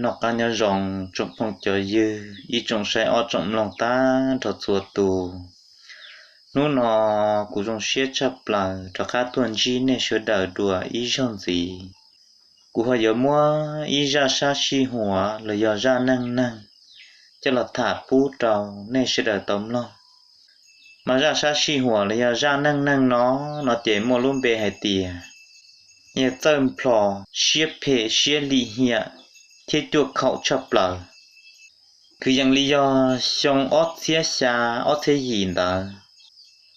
nó cá nhau rong trong phong chờ dư ý trong xe ở trong lòng ta cho chùa tù nó cũng trong xe chấp là cho các tuần chi nên sẽ đỡ đùa ý trong gì cũng phải giờ mua ý ra xa xí hùa là giờ ra năng năng cho là thả phú trầu nên sẽ đỡ tóm lo mà ra xa xí hùa là giờ ra năng năng nó chỉ mua luôn bề hay tiền nhà tôm plò xếp phê xếp lì hiện thiết chuột khẩu chấp lời cứ rằng lý do xong ót xía xa ót thế gì đó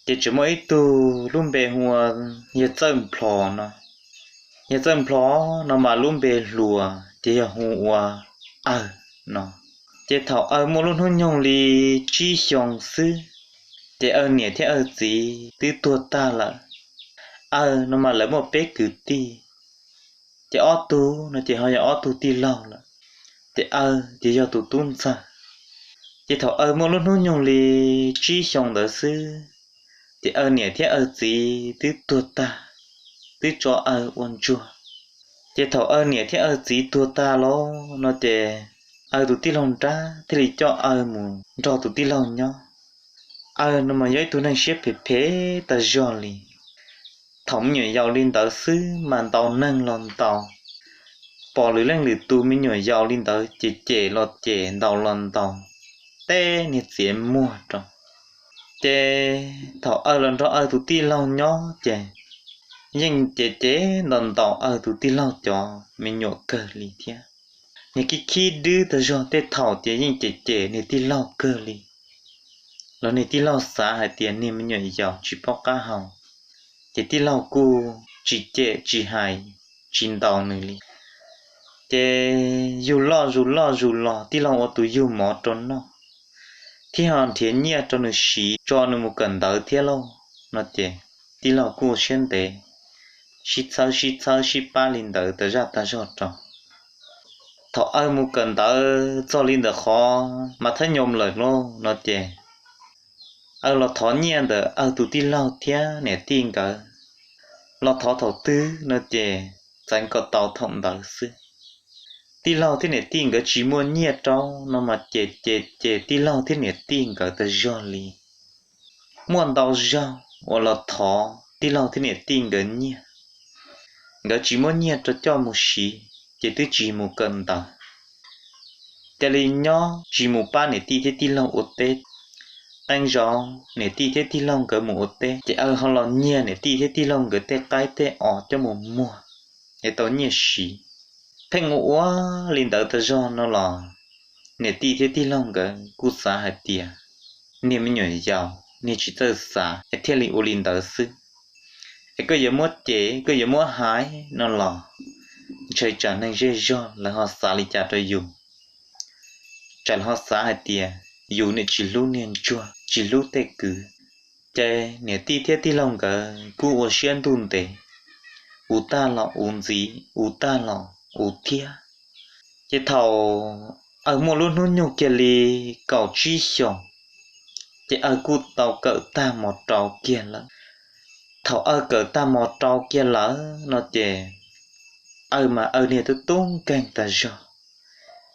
chỉ chỉ mỗi tu luôn bề hùa nhà tôm plò nhà tôm plò nó mà luôn bề lùa chỉ hùa nó chỉ thảo mua luôn hôn nhung li chi xong sư chỉ nhẹ thế gì từ tuột ta là nó mà lấy một bé cứ ti chỉ ót tu nó chỉ hỏi ót tu ti lâu là chỉ do tụ tuôn sa chỉ thọ mua luôn hôn nhung li chi xong đó sư chỉ nhẹ thế gì từ tuột ta từ cho uốn chua chỉ thọ nhẹ thế gì tuột ta lo nó chỉ tụ ti lòng ra thì li cho mù cho tụ ti lòng nhau nó mà giấy tụ năng xếp phê ta jolly thống nhảy giàu lên tới sư màn tàu nâng lon tàu bỏ lưới lên lưới tu mới nhảy giàu lên tới chỉ lọt chỉ đầu lon tàu tê nhiệt diễm mua trong chế thọ lần đó tụi ti lau nhó chế nhưng chế lon tàu tụi ti lau cho mình nhổ cờ lì thia những cái khi đưa tới cho tê thọ chế nhưng chế nhiệt ti lau cờ lì lần này ti lau xả hai tiền nên mình nhảy giàu chỉ bao cá hồng chế ti lau cu chỉ hai chín tàu nữa li chế dù lo tí lòng ở tụi dù mỏ trốn nó thì hòn thiên nhiên cho nó xí cho nó một cần đỡ thế lâu nó chế tí lòng cô xuyên tế xí ba linh đỡ tới ra ta cho tròn thọ một cần đỡ cho linh đỡ khó mà thấy nhôm lời nó chế là thọ nhiên đỡ tụi tí lòng thế nè tin cả lo thọ tư nó chế dành có tàu thông đỡ xưa tí lau thế này tin cái chỉ muốn nhiệt trâu nó mà chè tí lau thế này tin cái từ jolly muốn đào rau hoặc là thọ tí lau thế này tin cái nhiệt cái chỉ muốn nhiệt cho một xí chè từ chỉ một cần đàoแต่เลยnhỏ chỉ một ba này tí lau ớt tết anh rau này tí lau cái một ớt tết chè họ là nhiệt này tí lau cái tết cái tết cho một mùa để tao nhiệt xí thế ngủ linh đỡ tới cho nó là nè tí lòng cái cú sa hạt tiề nè mình nhảy giàu nè chỉ tới sa thế li u linh đỡ sư cái gì muốn chế cái gì muốn hái nó là chơi trả nên dễ cho là họ sa li trả tới dùng trả họ sa hạt tiề dùng nè chỉ lú nè chua chỉ lú tê cứ chơi nè tí lòng cái cú ở xuyên tuần tê u ta là uốn gì u ta là u thia cái thầu mua luôn luôn nhiều kia li cầu chi xong cái cút tàu cỡ ta một trâu kia lắm thầu cỡ ta một trâu kia lỡ nó chè mà này tôi tung canh ta rồi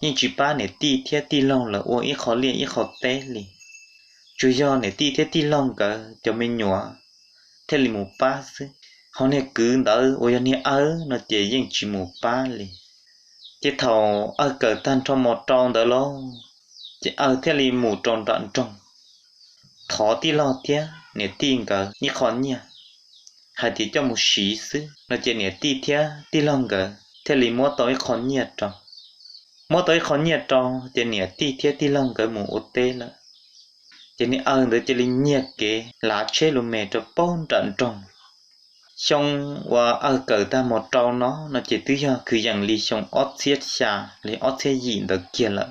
nhưng chỉ ba này tí long là ít khó liền ít khó té li chủ do này tí long cả cho mình nhỏ thế li một ba xí họ này cứ đỡ này nó chè nhưng chỉ một ba li cái thầu cỡ tan trong một tròn đó lo chỉ thế li mù tròn tròn tròn thọ tí lo tía nè tin cỡ như con nha hay thì cho một xí xứ nó chỉ nè tí long cỡ thế li mua tới con nha tròn mua tới con nha tròn chỉ nè tí long cỡ mù ớt tê là chỉ nè để chỉ li nha cái lá chế luôn mẹ cho bốn trận tròn xong và cỡ ta một trâu nó chỉ tự do cứ rằng li xong ót xiết xa li ót xiết gì được kia là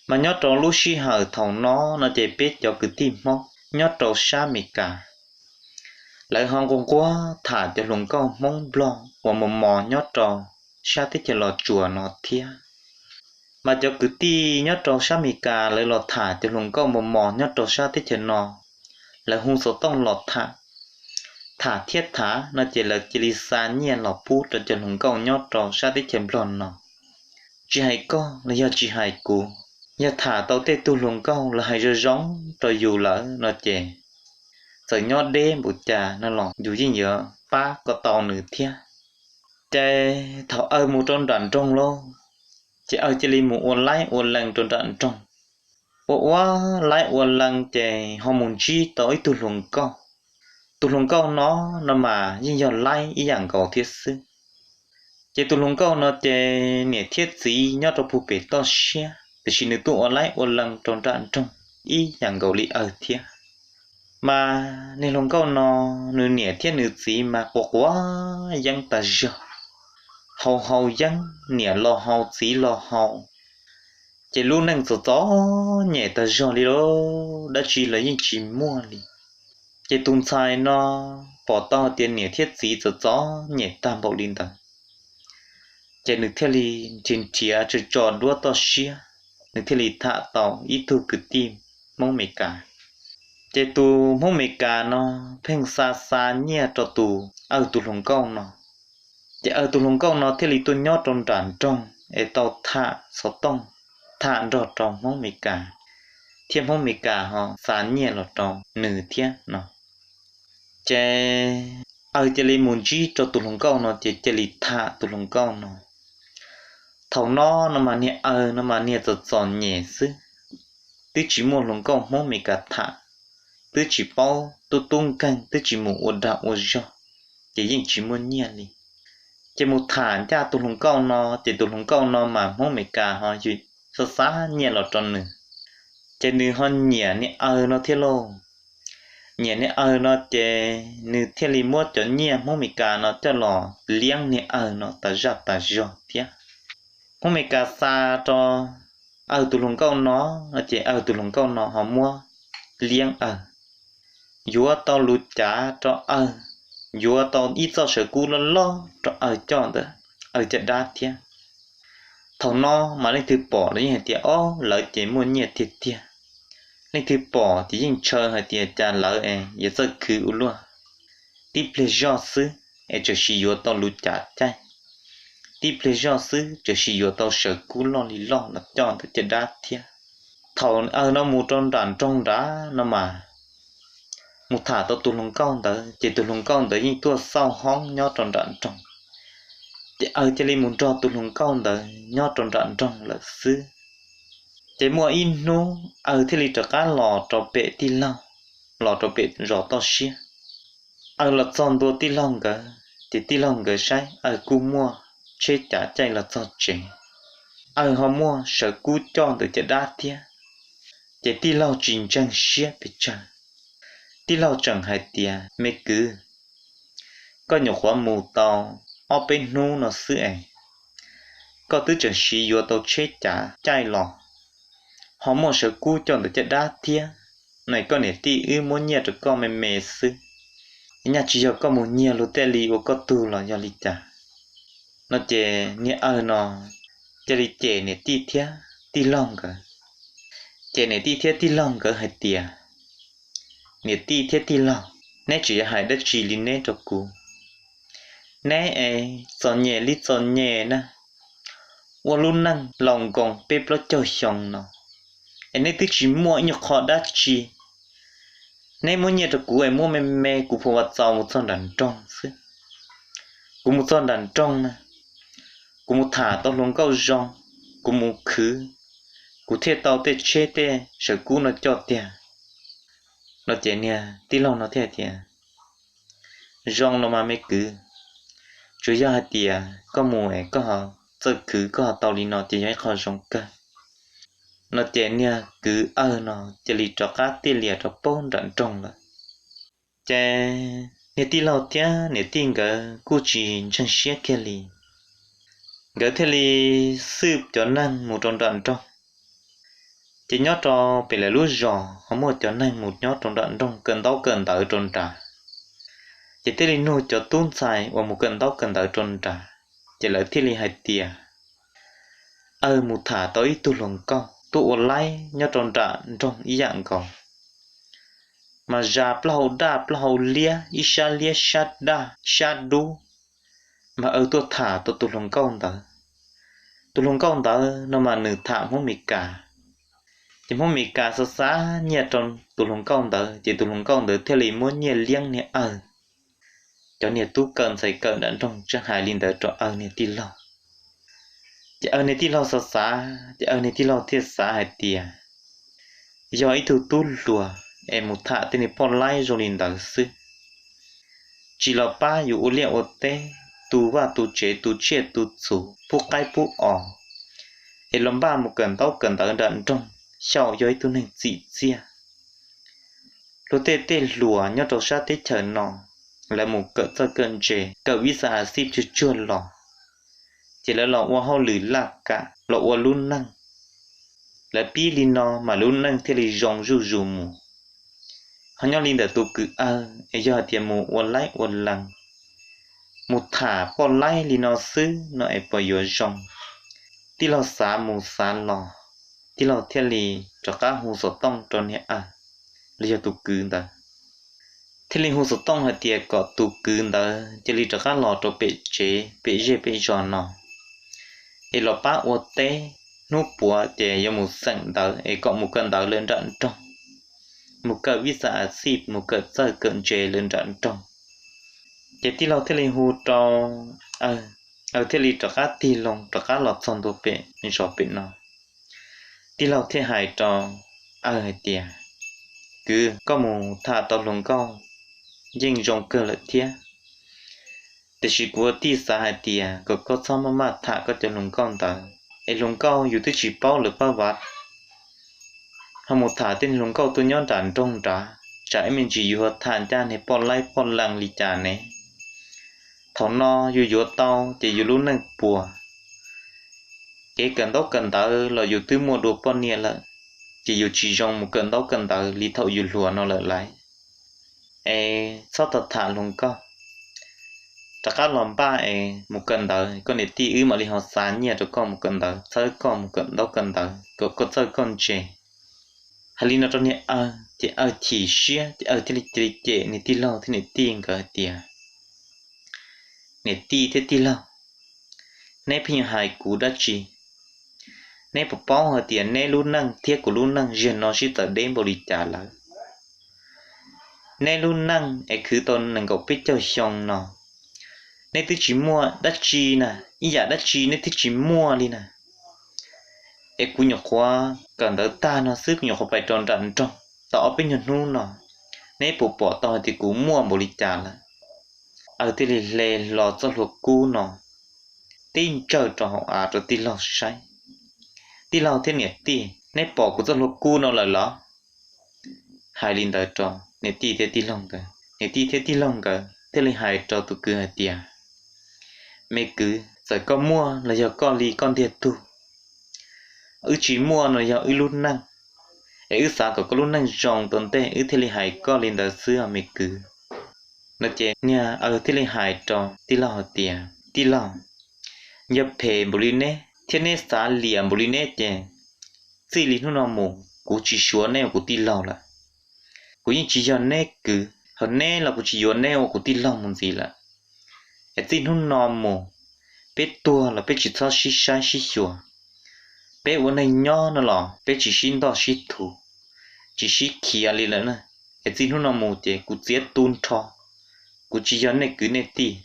mà nhớ trâu lúc xí hở thầu nó chỉ biết cho cứ tìm móc nhớ trâu xa mì cả lại hòn con quá thả cho lùng câu mông blong và một mò nhớ trâu xa tích cho lò chùa nó thia mà cho cứ ti nhớ trâu xa mì cả lại lò thả cho lùng câu một mò nhớ trâu xa tích cho nó lại hung số tông lọt thả thiết nó chỉ là chỉ li xa nhiên lọ phút cho hùng câu nhót trò sa tích chém lon nó chỉ hay có là do chỉ hay cũ giờ thả tàu tê tu luồng câu là hay rơi rống rồi dù lỡ nó chè sợ nhót đê bụt trà nó lỏng dù gì nhớ ba có tàu nữ thia chè thọ ơi một trong đoạn trong lô chè ơi chè li một uốn lái uốn lần trong đoạn trong bộ quá lái uốn lần chè họ muốn chi tới tu luồng câu nó mà như giờ lái ý dạng cầu thiết sư chè tu luồng câu nó chè nè thiết gì nhót trong phụ bể to xe để xin được tu uốn lái uốn lần trong đoạn trong ý dạng cầu li ở thia mà nên luồng câu nó nửa nè thiết nửa gì mà bộ quá dân ta giờ hầu dân nè lo hầu gì lo hầu chỉ luôn năng số gió nhẹ ta gió đi đó đã chỉ là những chỉ mua đi chỉ tung sai nó bỏ to tiền nhẹ thiết gì số gió nhẹ tam bộ linh ta chỉ nước thiết li trên chia chỉ tròn đua to xia nước thiết li thả tàu ít thu cứ tim mong mày cả chỉ tu mong mày cả nó phèn xa xa nhẹ cho tu ở tu lồng câu nó chỉ ở tu lồng câu nó thiết li tu nhót trong tràn trong để tàu thả số tông thả rõ trong mong mì cả thiên mong mì cả họ sáng nhẹ lọt trong nửa thiên nó chè ở chè li muốn chi cho tụi lồng câu nó chè li thả tụi lồng câu nó thầu nó mà nhẹ nó mà nhẹ cho giòn nhẹ xứ tứ chỉ muốn lồng câu mong mì cả thả tứ chỉ bao tụi tung canh tứ chỉ muốn uốn đạo uốn gió chè những chỉ muốn nhẹ đi chè một thả cha tụi lồng câu nó chè tụi lồng câu nó mà mong mì cả họ gì sao xá nhẹ lọt trong nửa trên nửa hòn nhẹ nè nó thiết lô nhẹ nè nó chè nửa thiết li mua cho nhẹ mong mình cả nó cho lò liang nè nó ta gió tiếc mong mình cả xa cho tụ lồng câu nó chè tụ lồng câu nó họ mua liang vua tao lụt trả cho vua tao ít cho sở cú lo cho cho đó chợ đá tiếc thầu nó mà lên thứ bỏ đấy hả tiệt lợi chỉ muốn nhiệt thiệt tiệt lên thứ bỏ thì nhìn chơi hả tiệt tràn lợi giờ rất cứ luôn tiếp lấy do sư cho sử dụng tao lụt chả chạy tiếp lấy do sư cho sử dụng tao sợ cú lo là cho tới chết đá thiệt thầu nó một trong đá nó mà một thả tao tụi lồng con tới chỉ tụi lồng con tới những tua sau hóng nhót trong đạn trong chỉ li muốn cho tụi lồng con tới nhót trong đạn trong là sư chỉ mua in nó thì li cho cá lò cho bể ti long lò cho bể rõ to xía là chọn đồ ti long cả thì ti long cả sai cú mua chế trả chạy là cho chế họ mua sợ cú cho từ chế đá tia chỉ ti long chính trang xía bị chăng ti long chẳng hay tia mấy cứ có nhiều khóa mù tàu ở bên nu nó sư có tứ chẳng xí vô tàu chế trả chạy lò họ mua sợ cú cho từ chế đá tia này có nè ti muốn nhẹ được con mềm sư nhà chỉ có có một nhiều lúc tê li có tu là do li trả nó chè nhẹ nó chè li chè nè ti thia ti long cả chè nè ti thia ti long cả hai tia nè ti thia ti long nè chỉ hai đất chỉ li nè cho cú nè son nhẹ nè luôn năng lòng gồng bếp lo cho xong nó nè tức chỉ mua nhục họ đã chỉ nên muốn nhớ được cú mua mê cú phụ vật giàu một son đàn trong xứ cú một son đàn trong nè cú một thả tao lồng câu rong cú một khứ cú thiệt tao tê chết tê sợ cú nó cho tiền nó chết nè tí lòng nó thiệt tiền rong nó mà mấy cứ chủ yếu là tiền có mùa có họ giờ cứ có họ tao đi nó chỉให้เขา rong cơ nó chết nè cứ nó chỉ li cho cá tiền liệt cho bốn đàn trong là chè nè tí lâu tia nè tin cái cú chỉ chân xé kia li cái thế li sụp cho năng một trong đoạn trong chỉ nhớ cho bị là lúa giò họ mua cho năng một nhớ trong đoạn trong cần tàu trong trà chỉ thế li nuôi cho tốn xài và một cần tàu trong trà chỉ là thế li hai tia một thả tới tu lồng con tu online nhớ trong trà trong ý dạng còn mà ra plau lia isha lia shada shadu mà tôi thả tôi lồng câu đó tụ lùng công tớ nó mà nửa thảm không mì cả chỉ không mì cả sao xá nhẹ trong tụ lùng công tớ chỉ tụ lùng công tớ theo lý muốn nhẹ liêng nhẹ cho nhẹ tu cần xây cận đạn trong chắc hài linh tớ cho nhẹ tí lâu chỉ nhẹ tí lâu sao xá chỉ nhẹ tí lâu thiết xá hài tìa do ý tu tu lùa em một thạ tên pon lai rồi linh tớ sư chỉ là baอยู่เรียกว่าเต้ตูว่าตูเจตูเชียตูสูผู้ใกล้ผู้อ่อเอลอมบ้ามุกันเต้ากันตาดันจงเช่าย้อยตัวหนึ่งจีเจียรถเต้เต้หลัวยอดตัวชาติเฉินนอและหมูเกิดจะเกินเจเกิดวิสาสิบจุดจวนหล่อจะแล้วหลอกว่าเขาหรือหลักกะหลอกว่ารุ่นนั่งและปีลินอมารุ่นนั่งเทลิจงจูหมูเขาย้อนลินแต่ตัวคือไอยอดเทียมูวันไล่วันหลังmột thả bỏ lại li nó xứ nó ai bỏ vô rong tí lo xả mù xả lò tí lo theo li cho cá hồ sổ tông cho nhẹ li cho tụ cứng ta theo li hồ sổ tông hay tiệt có tụ cứng ta cho li cho cá lò cho bể chế bể dễ bể giòn nọ ai lo bá ô té nút bùa để cho một sẵn ta ai có một cân ta lên trận trong một cỡ visa xịp một cỡ sơ cận chế lên trận trong chỉ tí lâu thế li hú cho thế li cho cá tí lông cho cá lọt xong đồ bể mình cho bể nó tí lâu thế hại cho tiệt cứ có một thả tàu lông câu nhưng rong cơ lợi thiệt để chỉ của tí xã hại tiệt có xong mà thả có cho lông câu ta lông câuอยู่ที่chỉ bao được bao vạt hàng một thả tên lông câu tôi nhớ đàn trong trả mình chỉอยู่thản cha này pon lai pon lăng li cha này thằng nóอยู่tao chỉอยู่lúc nâng bùa cái cần tao cần tao làอยู่từ mua đồ pon nia là chỉ trong một cần tao cần tao li thầuอยู่lùa nó lại lại sao tao thả luôn co chắc cả lòng ba một cần tao con để tí mà li họ sáng nhẹ cho con một cần tao sao con một cần tao có sao con chè hay li nó cho nhẹ thì chỉ xia thì chè này tí lâu thì này tiền cả tiền nè ti thế ti lâu nè phi hài cú đã chi nè bỏ bao hạt tiền nè luôn năng thiết của luôn năng riêng nó chỉ tới đêm bồi trả lại nè luôn năng cứ tôn năng够biết cho xong nó nè thứ chỉ mua đã chi nè ý giả đã chi nè thứ chỉ mua đi nè cú nhọc quá cần đỡ ta nó sức nhọc phải tròn rặn trong tỏ bên nhật nu nó nè bỏ to thì cú mua bồi trả lại thì lề lò cho lục cú nó tin chờ cho họ rồi tin lò sai tin lò thế nhỉ nét bỏ của cho lục cú nó là ló hai linh đời cho nét thế tin lòng cả nét thế tin lòng cả thế là hai cho tụ cứ hai tiền mẹ cứ giờ có mua là giờ con lì con thiệt tu chỉ mua là giờ luôn năng sao có luôn năng rong tồn tại thế là hai con linh đời xưa mẹ cứ nó chế nha thế là hại cho tí lò nhập phê bồ lì nè thiên nè xá liềm bồ lì nè chế xí lì nó mù cú chỉ xóa nè của tí lò là cú những chỉ cho nè cứ hơn nè là cú chỉ cho nè của tí lò muốn gì là tí nó mù bé tua là bé chỉ cho xí sai xí xóa bé uốn này nhỏ nó lò bé chỉ xin đó xí thủ chỉ xí kia lì là nè tí nó mù chế cú giết tuôn cho cú chỉ cho này cứ này tì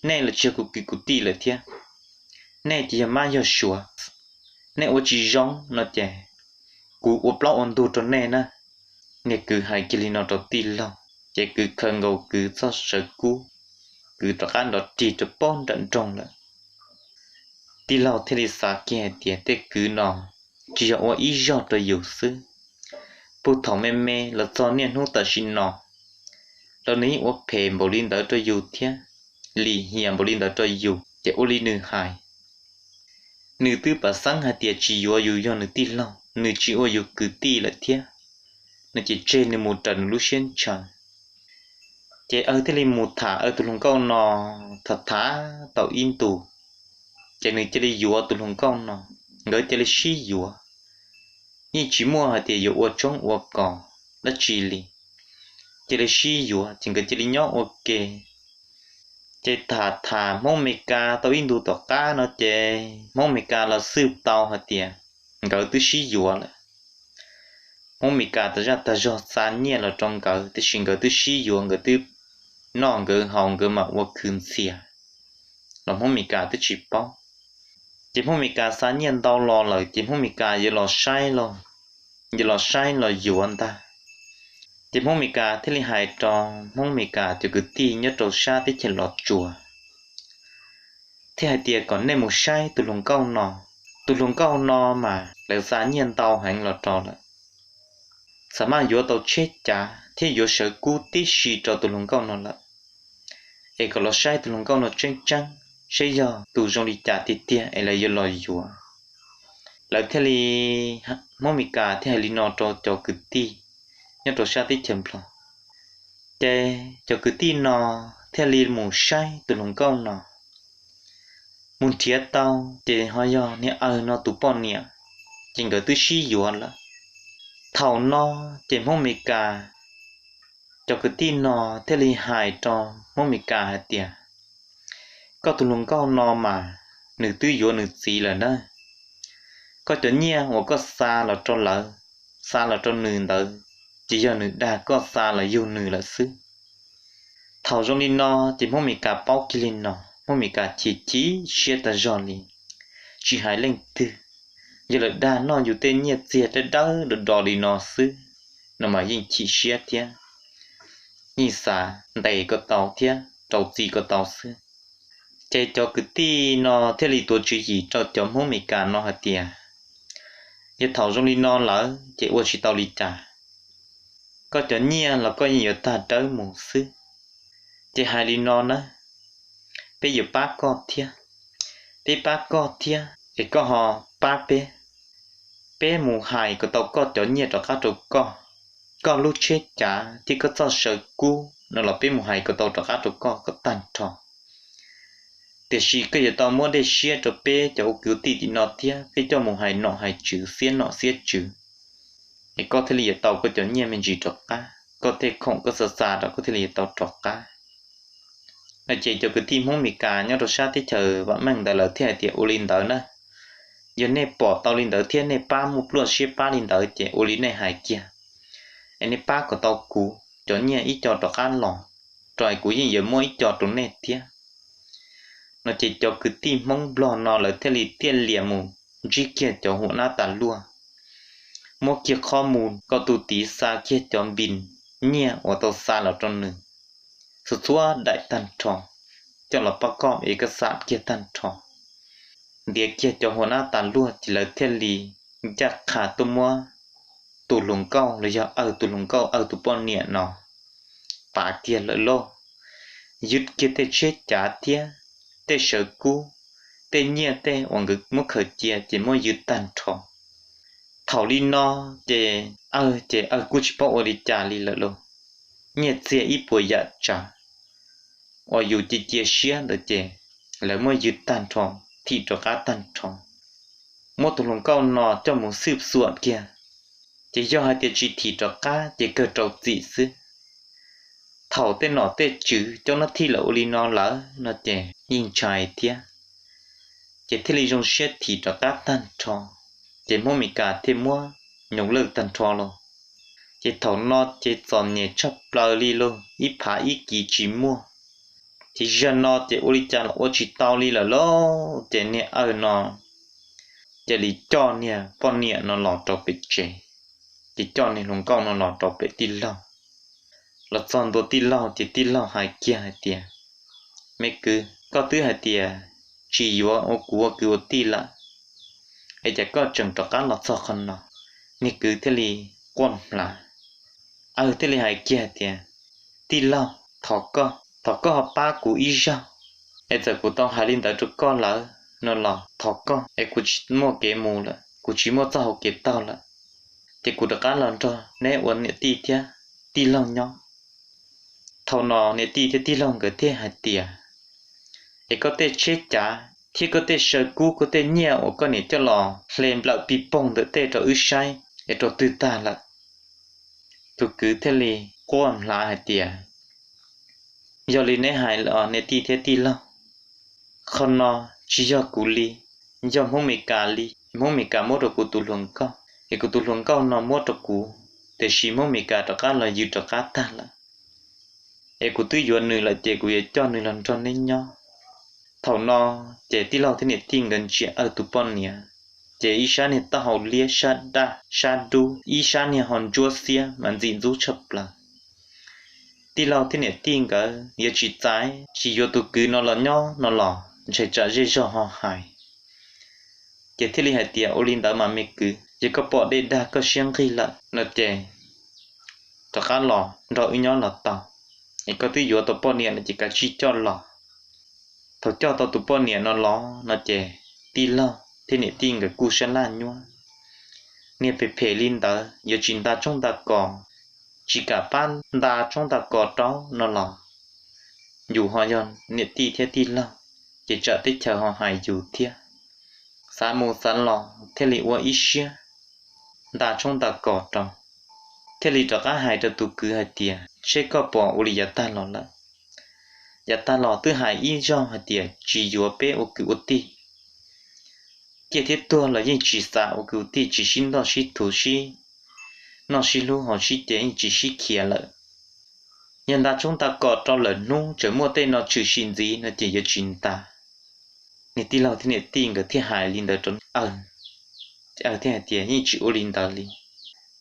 này là chưa cú tì là thế này chỉ mà giờ sửa này ô chỉ giống nó chè cú ô bao ôn đồ cho này nè này cứ hai cái nó cho tì lâu chè cứ khơi ngầu cứ cho sợ cú cứ cho ăn đó chỉ cho bón trận trồng là tì lâu thế thì sao kia tiền thế cứ nó chỉ cho ô ý do cho nhiều sự bố thằng mẹ là cho nên hút ta xin nóเรานี้ว่าเพมบรินเดอร์ตัวอยู่เทียลีเฮียบรินเดอร์ตัวอยู่จะอุลีนึหายนึตื้อภาษาหาเตียจีอยู่ย้อนนึตีเล่านึจีว่าอยู่คือตีละเทียนึจะเจนึหมู่จันลุเชียนชันจะที่ลิหมู่ถาตุลงก้อนอถัดท้าเต่าอินตูจะนึจะได้อยู่ตุลงก้อนอเงยจะได้ชี้อยู่นี่จีมัวหาเตียอยู่ว่าจงว่าก่อและจีลีchỉ là xí dùa chỉ cần chỉ là nhỏ ok chế thả mong mì cá tao in đủ tao cá nó chế mong mì cá là súp tao hả tiệt gỡ từ xí dùa là mong mì cá tao ra tao cho san nhẹ là trong gỡ từ xin gỡ từ xí dùa gỡ từ non gỡ hồng gỡ mà qua khương xìa là mong mì cá từ chỉ bao chế mong mì cá san nhẹ tao lo lại chế mong mì cá giờ lo sai lo dùa anh ta chế mong mì cá thế li hai tròn mong mì cá thì cứ ti nhớ trâu xa tới trên lọt chùa thế hai tia còn nên một sai từ lùng câu nọ mà lại giá nhiên tàu hành lọt trò lại sao mà vô tàu chết chả thế vô sợ cú tí xì cho từ lùng câu nọ lại ấy còn lọt sai từ lùng câu nọ chân trăng sẽ giờ từ trong đi trả thì tia ấy là vô lòi dùa lại thế li mong mì cá thế hai li nọ cho cứ ti nhớ trâu xa tới chấm plong thế cho cứ ti nọ thế li một sai từ lùng câu nọ muốn chia tao để họ giờ nè nó tụ bọn nè chỉ có tư xí dùa là thầu nó để mong mì cà cho cái tin nó thế li hại cho mong mì cà hạt tiền có tụ lùng câu nó mà nữ tư dùa nữ gì là đó có chỗ nhia hoặc có xa là cho lỡ xa là cho nữ đỡ chỉ giờ nữ đa có xa là yêu nữ là xứ thầu trong đi nó chỉ mong mì cà bao kia lên nó mong mì cả chỉ chia ta giòn liền chỉ hai lên từ giờ là đa nóอยู่tên nhiệt diệt đã đỡ được đò đi nó xứ nó mà yên chỉ chia thia nhìn xa đầy có tàu thia tàu gì có tàu xứ chạy cho cái ti nó theo lý tổ chữ gì cho chấm mong mì cả nó hạt tiền giờ thầu trong đi nó lỡ chạy qua chỉ tàu đi trả có chỗ nhia là có nhiều ta tới một xứ chạy hai đi nó nữa bây giờ bác có thia bây bác có thia để có họ bác bé mù hài của tao có chỗ nhiệt ở các chỗ có lúc chết chả thì có cho sợ cú nó là bé mù hài của tao ở các chỗ có tàn trò để chỉ cái giờ tao muốn để chia cho bé cho cứu thì nó thia bé cho mù hài nọ hài chữ xiên nọ xiên chữ để có thể là tao có chỗ nhiệt mình chỉ trọc cá có thể không có sợ xa đó có thể là tao trọc cá là chỉ cho cái team không bị cả nhau rồi sát thế chờ vẫn mang đại lợi thế thì Olin tới nữa giờ này bỏ tàu lên tới thiên này ba một lúa xếp ba lên tới thì Olin này hại kia anh này ba của tàu cũ cho nhà ít cho trọ ăn lò rồi cũ gì giờ mua ít cho tụi này thế nó chỉ cho cái team mong blo nó là thế li tiền liềm mù chỉ kia cho hộ na tàn lúa mua kia kho mù có tụ tí xa kia cho bình nhà ở tàu xa là trong nương sự xóa đại tàn tròn cho là bác con ấy cái sản kia tàn tròn địa kia cho hồ na tàn luôn chỉ là thiên lý chắc khá tụ mua tụ lùng câu là do tụ lùng câu tụ bọn nhẹ nó bà kia lợi lô dứt kia tê chết trả tia tê sợ cú tê nhẹ tê hoàng ngực mất khởi chia chỉ mua dứt tàn tròn thảo li nó chè cú chỉ bỏ ở đi trả li lợi lô nhẹ xe ít bùi dạ trả ở dù chỉ chia sẻ được chứ là mới dứt tan tròn thì cho cá tan tròn một tụ lồng câu nọ cho một sườn suộn kia chỉ do hai tiêu chỉ thì cho cá chỉ cơ trâu dị xứ thầu tên nọ tên chữ cho nó thi là oli nó lỡ nó chè nhìn trái tia chỉ thi lý trong xét thì cho cá tan tròn chỉ mua mì cả thêm mua nhung lực tan tròn luôn chỉ thầu nó chỉ chọn nhẹ chấp lờ li luôn ít phá ít kỳ chỉ mua thì giờ nó chỉ uli cha là ô chỉ tao li là lo chỉ nè nó chỉ li cho nè con nè nó lọt trâu bị chè chỉ cho nè lồng câu nó lọt trâu bị tì lao là chọn đồ tì lao hai kia hai tia mấy cứ có thứ hai tia chỉ vô ô cua cứ tì la ấy chỉ có chừng trâu cá lọt sao không nó mấy cứ thế li quan là thế li hai kia hai tia tì lao thọ có học ba của ý sao ấy giờ của tao hai linh tới chỗ con lỡ nó là thọ có ấy của chỉ mua cái mù là của chỉ mua tao cái tao là thì của được cá lần cho nè uốn nè ti lòng nhau thầu nọ nè ti lòng cái thế hai tia ấy có thể chết chả thì có thể sờ cú có thể nhẹ ở con này cho lò lên lại bị bong được tê cho ư sai ấy cho tư ta là tôi cứ thế li quan lại hai tia giờ li nè hại lọ nè ti thế ti lo không nó chỉ do cú li do mông mì cà li mông mì cà mua được cú tụ luồng cao thì cú tụ luồng cao nó mua được cú để xí mông mì cà cho cá là dư cho cá ta là e cú tư dọn nữa là chế cú cho nữa lần cho nên nhau thầu nó chế tí lâu thế này tin gần chuyện ở tụ bọn nè chế ý sáng này ta hậu lia sa đa sa đu ý sáng này hòn chua xia mà gì rú chập là tí lâu thế này tin cả giờ chỉ trái chỉ vô tụ cứ nó là nhau nó lò chạy trả dây cho họ hại chế thế li hại tiệt olin đã mà mê cứ chế có bỏ đây đa có xiang khi lận nó chế cho cá lò rồi nhau là tao ấy có tí vô tụ bọn nè là chỉ cả chỉ cho lò thầu cho tao tụ bọn nè nó lò nó chế tí lâu thế này tin cái cú sẽ lan nhua nè phê linh đó giờ chính ta trong ta cò chỉ cả ban ta trong ta cò đó nó lò dù họ dọn nè ti thế ti lâu chỉ chờ tích chờ họ hài dù thiệt sa mù san lò thế li qua ít xia ta trong ta cò đó thế li cho cả hai cho tụ cứ hai tiệt sẽ có bỏ uli ya ta lò là ya ta lò thứ hai ít cho hai tiệt chỉ dù bé ô cứ ô ti kia thiết tua là những chỉ xạo của ti chỉ xin đó chỉ thủ sĩ nó chỉ lu họ chỉ tiền chỉ chỉ kia lợi nhân ta chúng ta có cho lần nu chỉ mua tên nó chỉ xin gì nó chỉ cho chính ta người ti lâu thì người tin cái thiết hại linh đời trốn ở thế này tiền như chịu linh đời linh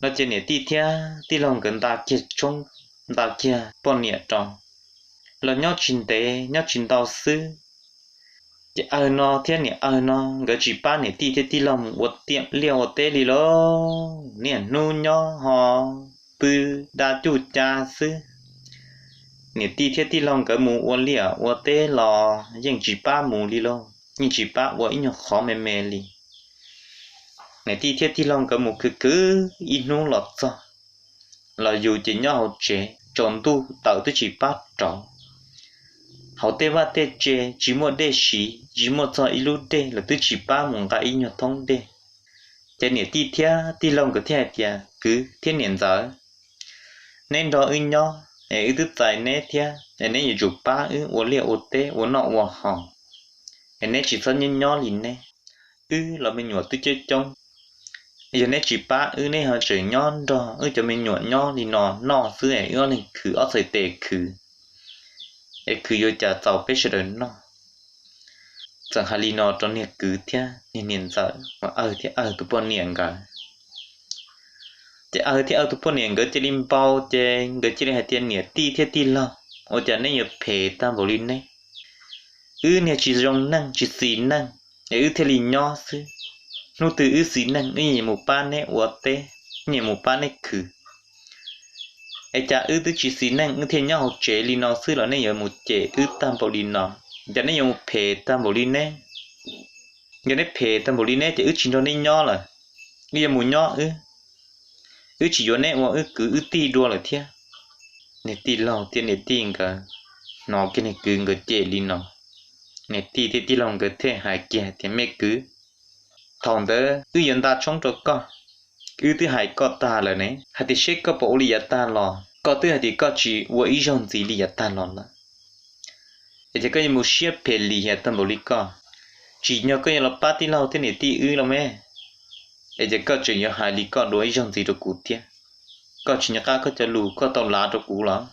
nó chỉ người ti theo ti lòng gần ta kia trong ta kia bọn nhẹ trong là nhóc chính tế nhóc chính đạo sư chỉ nó thế này nó cái chỉ ba này ti lòng một tiệm liều tê đi lo nè nu nhó họ bự đã chủ cha sư nè ti lòng cái mù uốn liều uốn tê lò nhưng chỉ ba mù đi lo nhưng chỉ ba uốn nhỏ khó mềm li nè ti lòng cái mù cứ in nu lọt cho là dù chỉ nhỏ học chế chọn tu tạo tới chỉ ba trò hậu tê va tê chê chỉ mua đê xí chỉ mua cho ilu đê là tứ chỉ ba mùng cái in nhật thông đê cho nên ti thia ti lòng cái thia thia cứ thiên niệm giờ nên đó in nhau ấy tứ tài nè thia nên nhiều chụp ba uốn liều uốn tê uốn nọ uốn hỏng nên chỉ phân nhân nhau liền nè là mình nhọ tứ chơi trong giờ nên chỉ ba nên họ chơi nhon đó cho mình nhọ nhau thì nọ xứ ấy này khử ở sợi tê khử ấy cứ yo trả tàu bê sợi nó chẳng hạn li nó trong nhiệt cứ thia niên giờ mà thì tụ bọn niên cả thì tụ bọn niên cái chỉ lim bao cái chỉ là tiền nhiệt ti lo ở chỗ này nhiều phê tam vô linh này nhiệt chỉ rong năng chỉ xí năng thì li nhỏ xứ nó từ xí năng nhiều một ban này ở tê nhiều một ban này cứ ai cha từ chỉ xin năng thì nhau học chế li nó xưa là nên有một chế tam bảo li nó giờ nên một phê tam bảo li nè giờ nên phê tam bảo li nè thì chỉ nó nên nhau là bây giờ một nhau chỉ cho nên mà cứ ti đua là thế nè ti lòng tiền nè tiền cả nó cái này cứ người chế li nó nè ti lòng cái thế hại kia thì mấy cứ thằng đó dân ta chống cho con thứ hai có ta là nè hạt thì sẽ có bộ lìa ta lò có thứ hai thì có chỉ vô ý trong gì lìa ta lò là thì có những một xếp phê lìa ta bộ lìa có chỉ nhớ có những là ba tí lâu thế này tí là mẹ thì có chỉ nhớ hai lìa có đối trong gì đó cụ tiết có chỉ nhớ có cho lù có tàu lá đó cụ lắm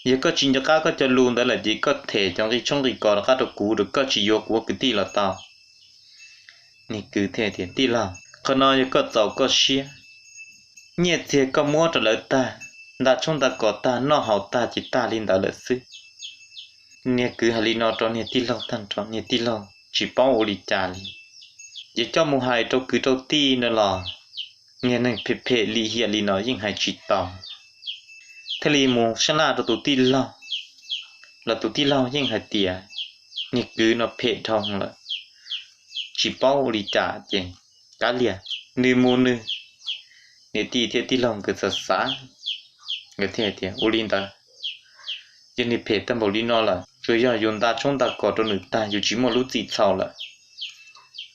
giờ có chỉ nhớ có cho lù đó là chỉ có thể trong gì có các đồ cụ được có chỉ vô của cái tí là tao nè cứ thế thì tí là còn nói có tàu có xia nhiệt thì có mua trở lại ta đã chúng ta có ta nó hậu ta chỉ ta linh đạo lợi sư nhiệt cứ hà li nó cho nhiệt tí lâu thằng cho nhiệt tí lâu chỉ bao ô li trà li chỉ cho một hai trâu cứ trâu ti nữa là nhiệt này phê li hiện li nó nhưng hai chỉ tàu thế li một sáng là tụ ti lâu là tụ ti lâu nhưng hai tiệt nhiệt cứ nó phê thông là chỉ bao ô li trà chứ cá lìa nư mô nư nè ti lòng cái sờ sá người thế thì ulin ta giờ nè phê tâm bảo li nó là rồi giờ dùng ta chúng ta có cho người ta dù chỉ một lúc gì sau là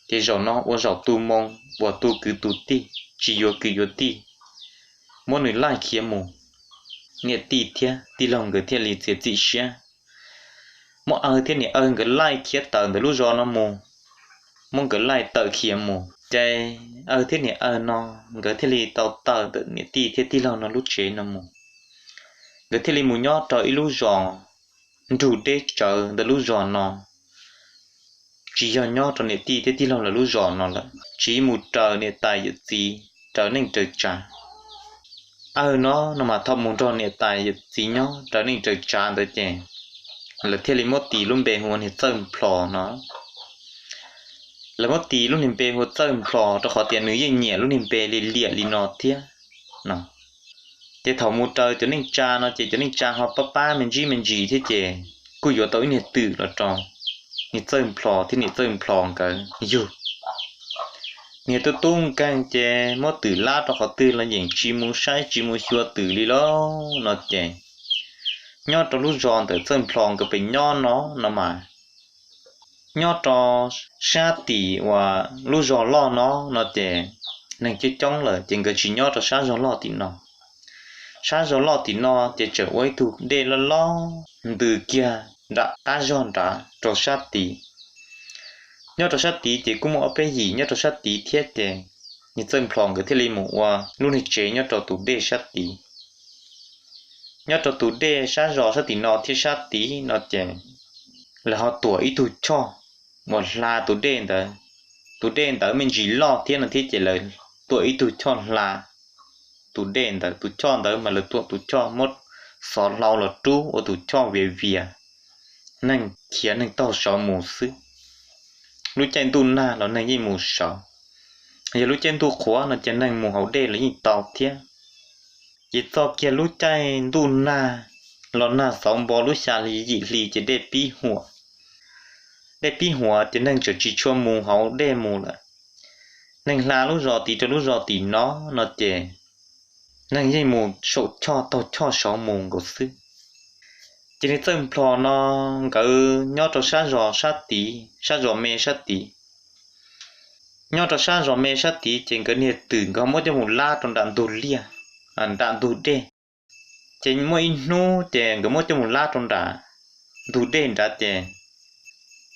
thì rồi nó ở rồi tu mong và tu cứ tu ti chỉ vô cứ vô ti mỗi người lại kia mù nhiệt tì thia tì lòng cái thia lì thiệt dị xia mỗi thiên này cái lai thiết tờ từ lúc gió nó mù mong cái lai tờ kia mù chạy thiên này nó cái thiên lì tàu tờ từ nhiệt tì lòng nó lúc chế nó mù cái thiên lì mù nhót trời lúc gió đủ để chờ từ lúc gió nó chỉ do nhót trong nhiệt tì lòng là lúc gió nó là chỉ một trời nhiệt tài nhiệt gì trời nên trời trà nó mà thọ muốn cho nhiệt tài nhiệt gì nhót trời nên trời trà tới chè là thiên lý một tí luôn bề hồ thì sớm phò nó là một tí luôn thì bề hồ sớm phò cho khó tiền nữa nhẹ luôn thì bề liền liệt liền nọ thế nó thế thầu một trời cho nên cha nó chỉ cho nên cha họ papa mình gì thế chứ cứ vô tới nhiệt tử là tròn nhiệt sớm phò thì nhiệt sớm phò cả dù nhiệt tôi tung càng chè một tử lá cho họ tử là những chi mu sai chi mu xua tử đi đó nó chè nhớ trong lúc giòn tới sân plong cái bình nhớ nó mà nhớ cho sa tì và lúc giòn lo nó để nên chỉ trong là chỉ cái chỉ nhớ cho sa giòn lo tì nó để trở với thu để lo từ kia đã ta giòn đã cho sa tì nhớ cho sa tì thì cũng một cái gì nhớ cho sa tì thiết để như sân plong cái thiết lý mù và lúc này chế nhớ cho tụ để sa tì nhớ cho tụ đê sát rõ sát tí nó thiết sát tí nó chè là họ tuổi tụ cho một là tụ đê tới mình chỉ lo thiên là thiết chỉ lời tuổi tụ cho là tụ đê tới tụ cho tới mà là tụ cho một số lâu là trú ở tụ cho về vía nên khiến nên tao sợ mù sư lúc trên tụ na là nên gì mù sợ giờ lúc trên tụ khóa là trên nên mù hậu đê là gì tao thiết chỉ cho kia lúc chạy đu na lo na sống bò lúc xa lì dị lì chỉ để pi hùa chỉ nên chỉ cho mù hậu để mù là nên là lúc rồi tí nó chè nên dây mù sổ cho tao cho sáu mù của sư chỉ nên tâm plò nó cứ nhớ cho sát tí nhớ cho sát tí chỉ cần nhiệt tử có mỗi một la trong đạn đồ lia đạn đủ đê trên mỗi nô chè có mỗi trong một lát trong đá đủ đê đã chè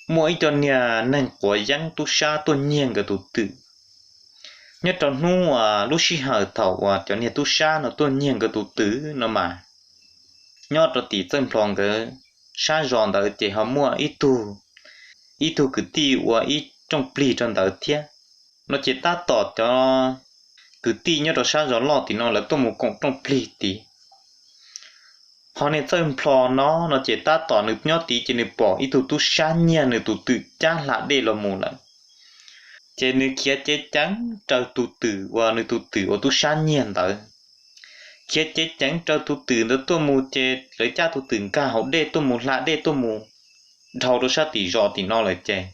mỗi trong nhà nên của dân tu sa tu nhiên cái tu tự nhất trong nô lúc xí hở thầu cho nhà tu sa nó tu nhiên cái tu tử nó mà nhớ trong tỷ chân phong cái sa giòn đó chè họ mua ít tu cái ti ít trong pli trong đó thiệt nó chỉ ta tỏ cho cứ tí nhớ đó sao gió lọt thì nó là tôi một cọng trong pli tí họ nên chơi plò nó chỉ ta tỏ được nhớ tí chỉ được bỏ ít tu san nha được tu tự cha là để là mù lại chỉ được kia chế trắng trâu tu tử và được tu tử ở tu san nha tới kia chế trắng trâu tu tử nó tôi mù chế lấy cha tu tử cả họ để tôi mù là để tôi mù đầu đó sao tí gió tí nó lại chế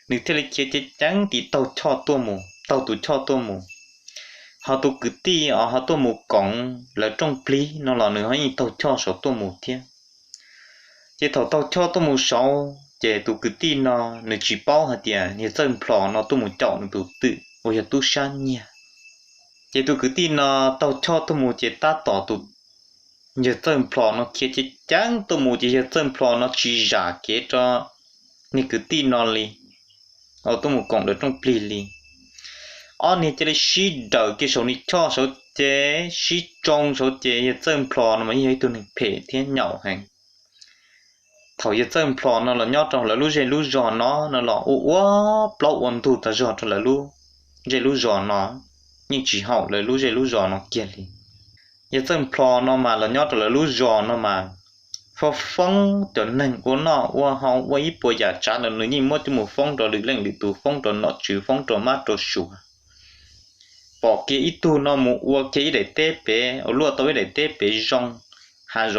được thế là kia chế trắng tí tàu cho tôi mù tàu tụ cho tôi mù họ tụ cứ ti họ tôi mù cổng là trong pli nó là nữa hay tàu cho số tôi mù thế chỉ tàu cho tôi mù sáu chỉ tụ cứ ti nó nữa chỉ bao hạt tiền như dân plò nó tôi mù chọn tụ tự ôi tu san nha chỉ tụ cứ ti nó tàu cho tôi mù chỉ ta tỏ tụ như dân plò nó kia chỉ chẳng tôi mù chỉ dân plò nó chỉ giả kế cho như cứ ti nó li tôi mù cổng ở trong pli li này chỉ là xí đầu cái số này cho số chế xí trong số chế như chân plò nó mới như tụi này phê thiên nhỏ hàng thầu như chân plò nó là nhót trong là lú dây lú giò nó là ủa plot one two ta giò trong là lú dây lú giò nó nhưng chỉ học là lú dây lú giò nó kia đi như chân plò nó mà là nhót trong là lú giò nó mà phong cho nên của nó họ quay bộ giả trả là nó như một cái một phong rồi được lên được tụ phong rồi nó chữ phong rồi mát rồi sủa bỏ cái ít tu nó mua cái để tép bé ở lúa tôi để tép bé rong hà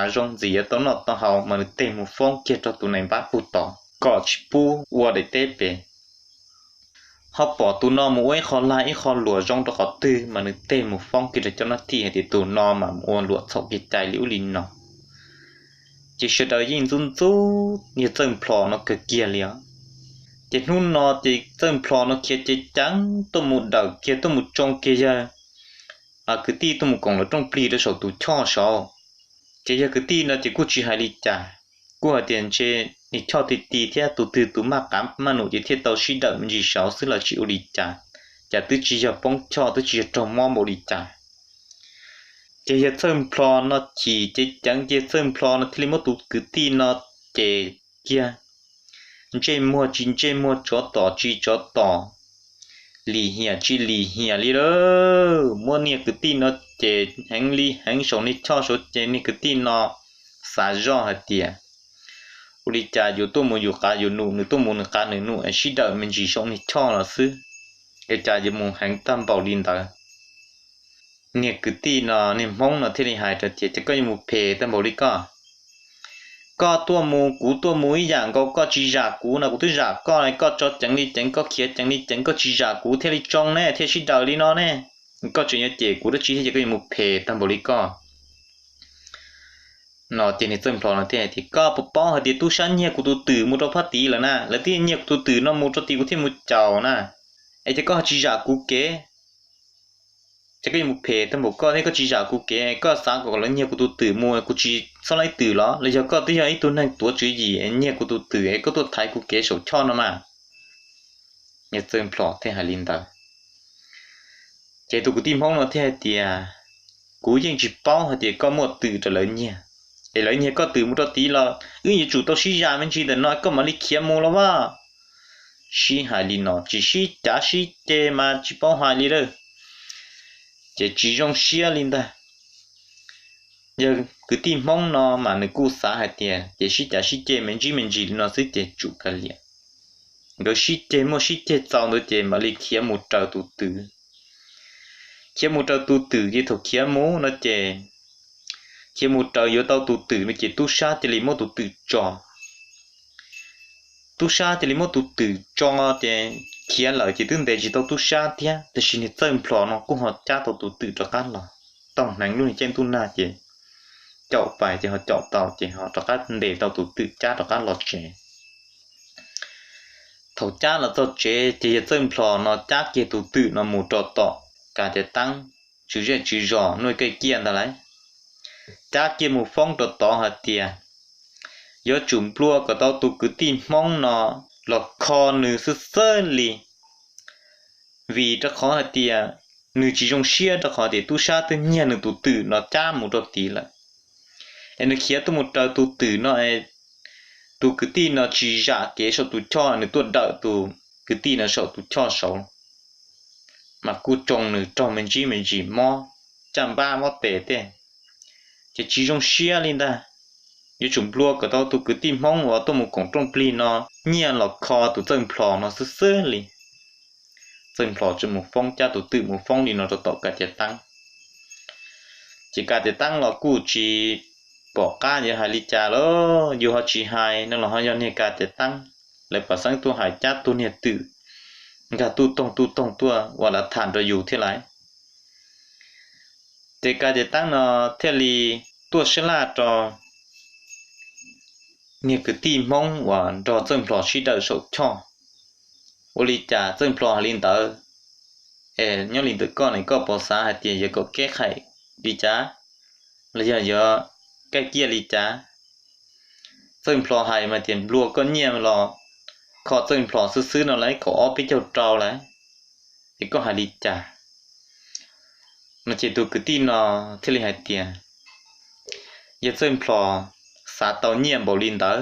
rong gì ở đó nó tao hậu mà tìm một phong kia cho tụi này bắt bút tỏ cọ pu mua để tép bé họ bỏ tụi nó mua kho lại kho lúa rong cho họ tư mà nó tìm một phong kia để cho nó thì tụi nó mà mua lúa sọc cái tài liễu linh nó chỉ sợ đời nhìn run rú như chân plò nó cực kia liền chỉ nun nó chỉ chân plò nó kia chỉ trắng tôi một đầu kia tôi một trong kia ra à cứ ti tôi một còn là trong pli đó sầu tụ cho sầu chỉ giờ cứ ti nó chỉ cú chỉ hai lít trả cú ở tiền chế ni cho ti theo tụ từ tụ mà cắm mà nụ chỉ theo tàu xí đậm gì sầu xứ là chịu lít trả từ chỉ giờ bông cho từ chỉ trồng mò một lít trả chỉ giờ sớm plo nó chỉ chẳng chỉ sớm plo nó thì một tụ cứ ti nó chỉ kia chế mua chó tỏ chi chó tỏ lì hiền lì đó mua nia cứ tin nó chế hành lì hành sống ní cho số chế ní cứ tin nó xả rõ hạt tiền uli cha dù tôi muốn dù cá dù nụ nếu tôi muốn cá nếu nụ chỉ đợi mình chỉ sống ní cho là xứ để cha dù muốn hành tam bảo linh đó nia cứ tin nó niệm mong nó thế này hại cho chế chỉ có một phe tam bảo linh có tua mù ý dạng có chỉ giả cú nào cũng thứ giả có này có cho chẳng đi có khía chẳng có chỉ giả cú theo đi trong nè theo chỉ đầu đi nó nè có chuyện như thế cú đó chỉ theo cái một phe tam bảo lý có nó tiền thì tâm nó thế thì có bộ bao thì tu sáng nhẹ của tu tử một trong phát tí là na là tiền nhẹ của tu tử nó một trong tí của thêm một chảo na ấy thì có chỉ giả cú kế chỉ cái một phe tam bảo có thế có chỉ giả cú kế có sáng của nó nhẹ của tu tử mua của chỉ sau này từ đó lấy cho có tí ấy tu này tuổi chữ gì ấy nhẹ của tu tử ấy có tu thái của kế sổ cho nó mà nhẹ tâm thế hà linh đó chạy tu của tim không nó thế thì cú dân chỉ bao thì có một từ trở lớn nhẹ để lấy nhẹ có từ một tí là như chủ tao xí ra mình chỉ để nói có mà đi kiếm mua lo mà xí hà linh nó chỉ xí trả xí chê mà chỉ bao hà linh đó chỉ trong xí linh đó giờ cứ tìm mong nó mà nó cú xả hạt tiền để xí chê mình chỉ nó sẽ để chủ cái liền rồi xí chê sau nữa chê mà đi kiếm một trâu tụ tử cái thuộc kiếm mố nó chê kiếm một trâu yếu tao tụ tử nó chê tu sa thì lấy một tụ tử cho chê kiếm lại chỉ tương để chỉ tao tu sa thế thì xin nó tâm plò nó cũng họ cha tao tụ tử cho cán là tổng nắng luôn trên tu na chê chọn bài thì họ chọn tàu thì họ cho các để tàu tụ tự cha cho các lọt chế thầu cha là tàu chế thì dân plò nó cha kia tụ tự nó một trò tọ cả để tăng chữ rõ nuôi cây kia đó lấy cha kia một phong trò tọ hạt tiền do chúng plua có tàu tụ cứ tin mong nó lọt kho nữ sơ sơ li vì cho khó hạt tiền nữ chỉ trong xia cho khó để tu sa tự nhiên nữ tụ tự nó cha một trò tí lại em nó kia tôi một trâu tu tử nó tu cứ tin nó chỉ giả kế sau tu cho nó tu đợi tu cứ tin nó sau tu cho sau mà cú trồng nó trồng mình chỉ mò chăm ba mò tệ thế chỉ trong xia lên ta như chúng lúa cái tao tu cứ tin mong vào tôi một cọng trong pli nó nhia lọt kho tu chân plò nó sơ li chân plò cho một phong cha tu tự một phong thì nó to cả tiền tăng chỉ cả tiền tăng là cú chỉ bỏ cá như hai lít trà đó dù họ chỉ hai nên là họ do này cả để tăng lại bảo sáng tu hải chát tu nhiệt tử cả tu tông tua hoặc là thản rồi dù thế lại để cả để tăng nó theo lý tua sẽ là cho nhiệt cứ tìm mong và cho dân plò suy đợi sổ cho ô lít trà dân plò linh tờ nhau linh tờ con này có bỏ xa hay tiền giờ có kết khai đi chá là giờ cái kia lì chá dân plò hay mà tiền lúa có nhiều mà lò khó dân plò xứ nó lấy có biết châu trâu lấy thì có hai lì chá nó chỉ tụ cứ tin nó thế là hai tiền giờ dân plò xả tàu nhiều bảo linh đó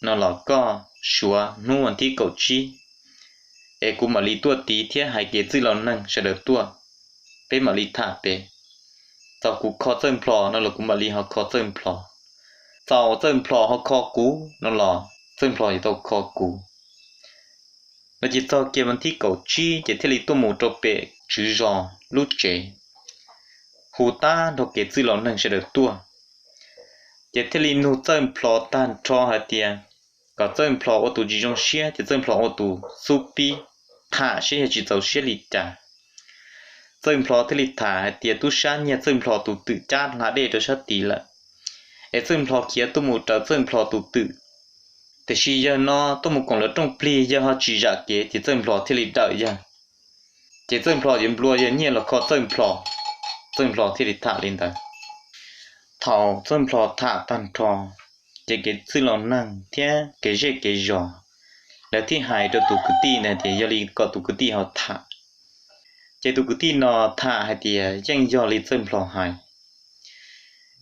nó là có xua nuông tí cầu chi cũng mà lì tua tí thế hai cái dư lòng năng sẽ được tua bé mà lì thả bé tàu cũng khó dân plò nó là cũng mà lì họ khó dân plò tàu dân plò họ khó cú nó là dân plò thì tàu khó cú nó chỉ tàu kia mình thích cầu chi chỉ thế lì tua một trâu bé chữ giò lút chế hồ ta nó cái dư lòng năng sẽ được tua chỉ thế lì nụ dân plò tan cho hai tiền có dân plò ô tô chỉ trong xe chỉ dân plò ô tô supi thả xe chỉ tàu xe lì trả dân plò thế lì thả tiền tu san nhà dân plò tu tự chát là để cho sát tí là dân plò kia tu một trâu dân plò tu tự thì khi giờ nó tu một con lớn trong pli giờ họ chỉ giả kế thì dân plò thế lì đợi giờ chỉ dân plò điểm plò giờ nhiều là khó dân plò dân plò thì thả lên tới thảo dân plò thả tan trò cái tư lòng năng thế cái dễ cái giò là thì hai cho tụ cái tì này thì giờ li có tụ cái tì họ thả cái tụ cái tì nó thả hay thìยังgiờ li dân plò hai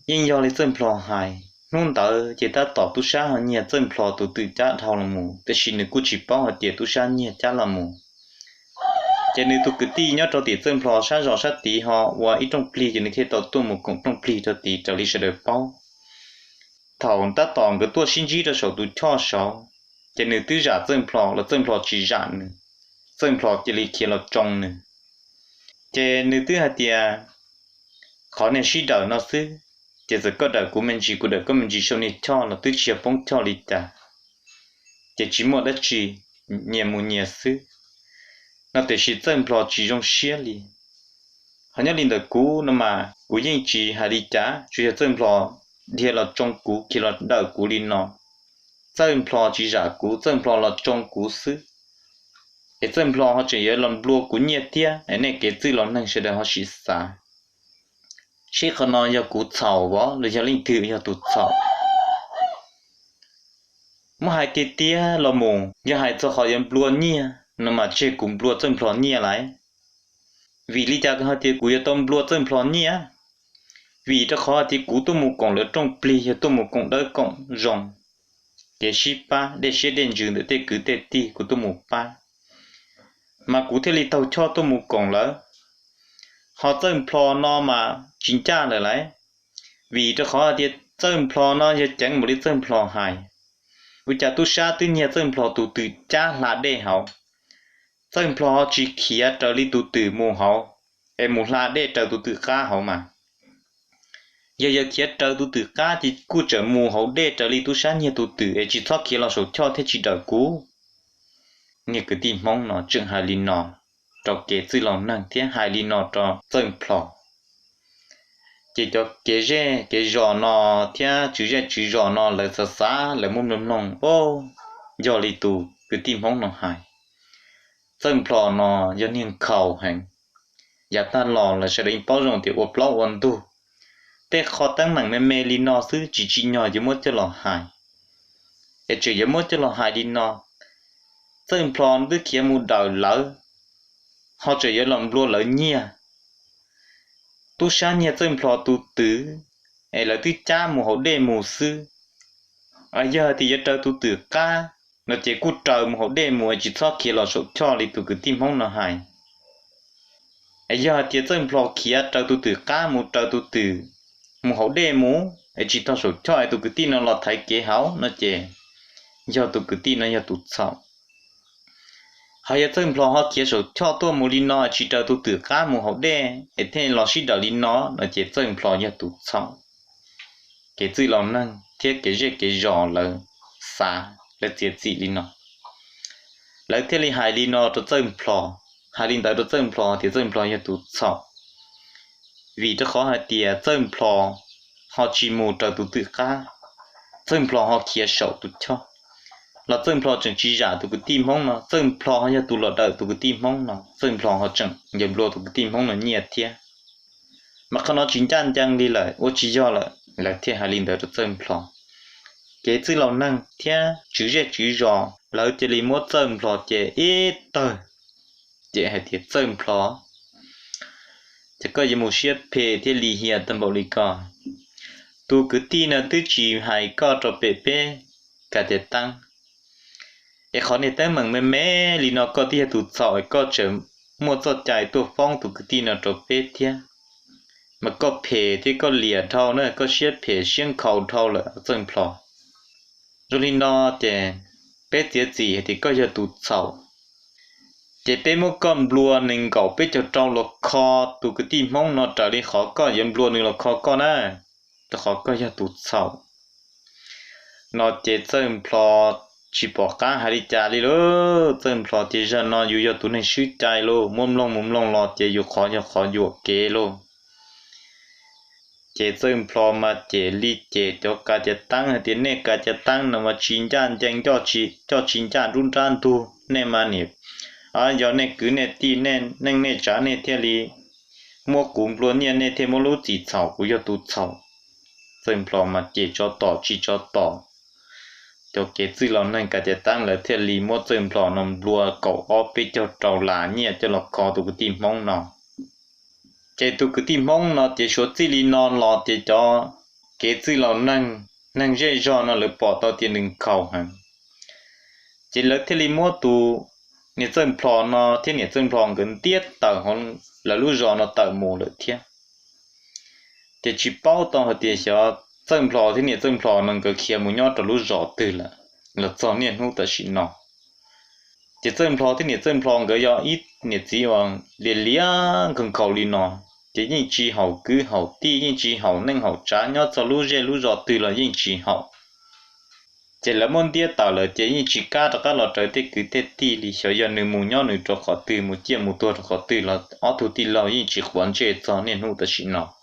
ยังgiờ li dân plò hai nôn tờ chỉ ta tỏ tu sa họ nhẹ dân plò tụ tự cha thao là mùแต่xin được cú chỉ bao họ tiệt tu sa nhẹ cha là mù cho nên tụ cái tì nhớ cho tiệt dân plò sa rõ sa tì họ và ít trong pli cho nên khi tàu tu một cũng trong pli cho tì cho li sẽ được bao thảo ta tỏng cái tua sinh chi cho sầu tụ cho sầu cho nên tư giả dân plò là dân plò chỉ giả nữa dân plò chỉ li kia là trong nữa cho nên tư hạt tiệt khó nên suy đảo nó xứ chỉ giờ có đảo của mình chỉ của đảo của mình chỉ sau này cho là tư chia phong cho li ta chỉ một đất chỉ nhiều một nhiều xứ nó để chỉ dân plò chỉ trong xía li họ nhớ linh được cú nó mà cú yên chỉ hà li cha chỉ dân plò thì là trong cú khi là đảo cú li nó dân plò chỉ giả cú dân plò là trong cú xứ cái dân plò họ chỉ làm lúa cú nhiệt tia này cái tư lòng năng sẽ được họ chỉ xả chỉ còn nói giờ cú chảo võ rồi giờ linh tự giờ tụt chảo mà hai cái tia là mù giờ hai cho họ làm lúa nhia nó mà chơi cùng lúa dân plò nhia lại vì lý do họ tia cú giờ tôm lúa dân plò nhia vì cho họ tia cú tôm một cọng lỡ trong pli giờ tôm một cọng đỡ cọng rồng cái shippa để xe đèn dừng để tê cứ tê ti của tôi một pa mà cụ thể là tàu cho tôi một cổng lỡ họ dân plò nó mà chính cha lại lấy vì cho họ thì dân plò nó giờ chẳng một đi dân plò hài vì cha tu sa tu nhà dân plò tu từ cha là để hậu dân plò chỉ khía trở đi tu từ mù hậu em một là để trở tu từ cá hậu mà giờ khía trở tu từ cá thì cú trở mù hậu để trở đi tu sa nhà tu từ em chỉ thoát khía là số cho thế chỉ đợi cú nghe cái tin mong nó chừng hai linh nó cho kế tư lòng năng thế hai linh nó cho dân plò chỉ cho cái giò nó thế chữ giò nó là sa sa là mông nông nông ô giò li tu cái tin mong nó hai dân plò nó do niên khẩu hành giả ta lò là sẽ đánh bao rộng thì ốp lót ôn tu thế khó tăng nặng mê mê linh nó xứ chỉ nhỏ chứ mất cho lò hai để chỉ cho mất cho lò hai linh nó dân plon với kia một đầu lỡ họ chỉ có làm lúa lỡ nhia tu sa nhia dân plon tu tử ấy là tu cha một hậu đề một sư ở giờ thì giờ trời tu tử ca nó chỉ cút trời một hậu đề một chỉ thoát kia là số cho đi tu cứ tim không nó hại ở giờ thì dân plon kia trời tu tử ca một trời tu tử một hậu đề một ấy chỉ thoát số cho ấy tu cứ tin nó là thấy kế háo nó chỉ giờ tu cứ tin nó giờ tu sao hay dân plò họ kia số cho tôi một linh nó chỉ cho tôi tự cá một hộp đê để thế lo xí đào linh nó chỉ dân plò như tụt xong cái gì lòng năng thiết cái giò là xa là tiệt gì linh nó lấy thế li hai linh nó cho dân plò hai linh tới cho dân plò thì dân plò như tụt xong vì cho khó hai tiệt dân plò họ chỉ một cho tôi tự cá dân plò họ kia số tụt cho là dân plò chẳng chỉ giả tụi cái tim mong nó dân plò họ tụi lọt đợi tụi cái tim mong nó dân plò họ chẳng nhầm lô tụi cái tim mong nó nhiệt thiệt mà khi nó chính chắn chẳng đi lại ô chỉ do là thiệt hai linh đợi tụi dân plò cái chữ lòng năng thiệt chữ giò là chỉ li một dân plò chỉ ít tờ chỉ hay thiệt dân plò chỉ có gì một chiếc phe thiệt li hiền tâm bảo li cả tụi cái tin là tụi chỉ hay có cho phe cả thiệt tăng cái khó này tới mừng mẹ li nó có tia tụt sỏi có chấm một giọt trái tụt phong tụt cái tin nó trộn bết thia mà có phê thì có lìa thau nữa có xiết phê xiên khẩu thau là dân plò rồi li nó thì bết tiệt gì thì có giờ tụt sỏi chỉ bết một con lúa nên cậu bết cho trong lọ kho tụt cái tin mong nó trở đi khó có yếm lúa nên là khó con á thì khó có giờ tụt sỏi nó chỉ dân plò chỉ bỏ cá hay đi trả đi luôn dân plot thì giờ nóอยู่ตัวนี้ชื่อใจโลมุมลงรอจะอยู่ขออยู่เกโลเจซึ่งพอมาเจลีเจเจ้าก็จะตั้งที่เนี่ยก็จะตั้งนมาชินจานจังเจ้าชินจานรุ่นจานตูเนี่ยมาเนี่ยย้อนเนี่ยคือเนี่ยตีเนี่ยนั่งเนี่ยจ๋าเนี่ยเที่ยลี mua cũng luôn nhiên nên thêm một lúa chỉ chảo cũng cho tụt chảo dần plò mà chỉ cho tỏ chỉ cho tỏ cho cái gì là nên cả để tăng là thiết lý một dần plò nằm lúa cậu ó bị cho trâu lá nhẹ cho nó có tụ cái tim mong nó cái tụ cái tim mong nó chỉ số gì lý nó lọt chỉ cho cái gì là nên dễ cho nó được bỏ tao tiền đừng cầu hả chỉ là thiết lý một tụ nhiệt dần plò nó thiết nhiệt dần plò gần tiết tờ hon là lúc rồi nó tờ mù được thiết thì chỉ bao tao thì sẽ dần plò thiết nhiệt dần plò nó cái kia muốn nhớ từ lúc rồi từ là cho nên không tới xin nó thì dần plò thiết nhiệt dần plò cái do ít nhiệt gì mà liền lia cần cầu đi nó thì những chỉ hậu cứ hậu ti những chỉ hậu nên hậu trả nhớ cho lúc rồi từ là những chỉ hậu chỉ là môn tiết tạo là chỉ những chỉ cá đó là trời tết cứ tết ti thì sau giờ nửa mù nhớ nửa cho khó từ một chiếc một tua khó từ là ở thủ ti là những chỉ quan chế cho nên không tới xin nó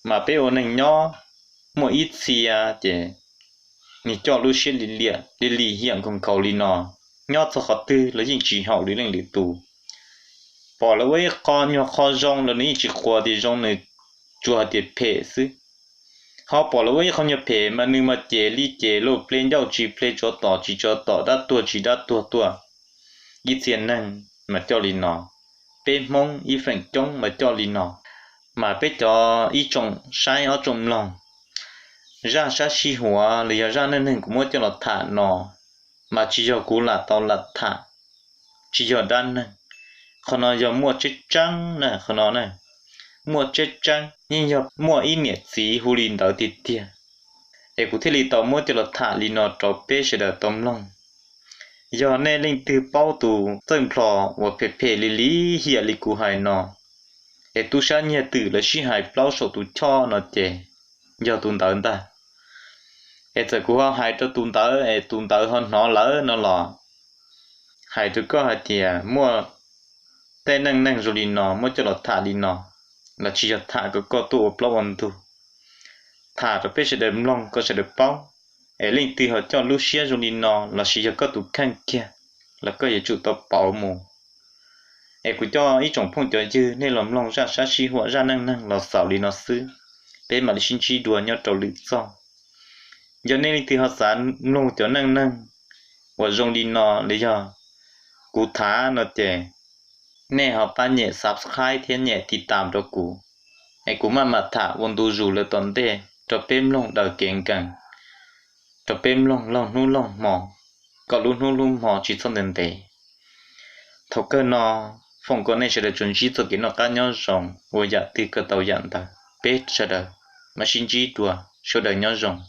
mà bây giờ nên nhớ một ít xì chỉ你叫路线里里hiện không cầu li nó nhớ cho khó từ là những chỉ hậu lý lên lý tù bỏ là với con nhỏ khó rong là những chỉ qua thì rong này chùa thì phê sư họ bỏ lỡ không nhập phê mà nếu mà chế li chế lô plane giao chỉ plane cho tỏ đã tua ít tiền năng mà cho li nó bên mong ít phần trong mà cho li nó mà biết cho ít trồng sai ở trong lòng ra sát xì hóa lý ra nên cũng muốn cho nó thả nó mà chỉ cho cú là tao là thả chỉ cho đan này còn nó giờ mua chết trắng nè còn nó này mua chết trắng nhưng giờ mua ít nhiệt gì hù linh đầu tiệt tiệt để cụ thể lý tao mua cho nó thả lý nó cho bé sẽ được tôm lòng giờ nên linh từ bao tù từng plò và phê lý hiện lý cụ hai nó để tu sáng nhà tử là sĩ hai bao số tu cho nó chè giờ tuần tới ta để giờ cụ hai cho tuần tới hơn nó lỡ nó lò hai đứa có hai tiền mua tên năng rồi đi nó mua cho nó thả đi nó là chỉ cho thả có tu bao ăn tu thả rồi bé sẽ được long có sẽ được bao ấy linh từ họ cho lúc xưa rồi đi nó là chỉ cho có tu khăn kia là có thể chịu tập bảo mù ấy cũng cho ít种phong trời chứ nên làm long ra sát xí hóa ra năng là xảo đi nó xứ bé mà đi xin chi đùa nhau trâu lưỡi xong giờ nên từ họ sản long cho năng và dùng đi nó lý do cụ thả nó chè nè họ bán nhẹ subscribe thiên nhẹ thì tạm cho cụ ấy cũng mà thả vốn tu dù là tuần tê cho bêm long đời kiện cần cho bêm long nu long mò có luôn mò chỉ xong đến tệ thầu cơ nó phòng có này sẽ được chuẩn chỉ cho cái nó cá nhau rồng và dạ từ cơ tàu dặn ta bết sẽ được mà xin chỉ đùa sẽ được nhau rồng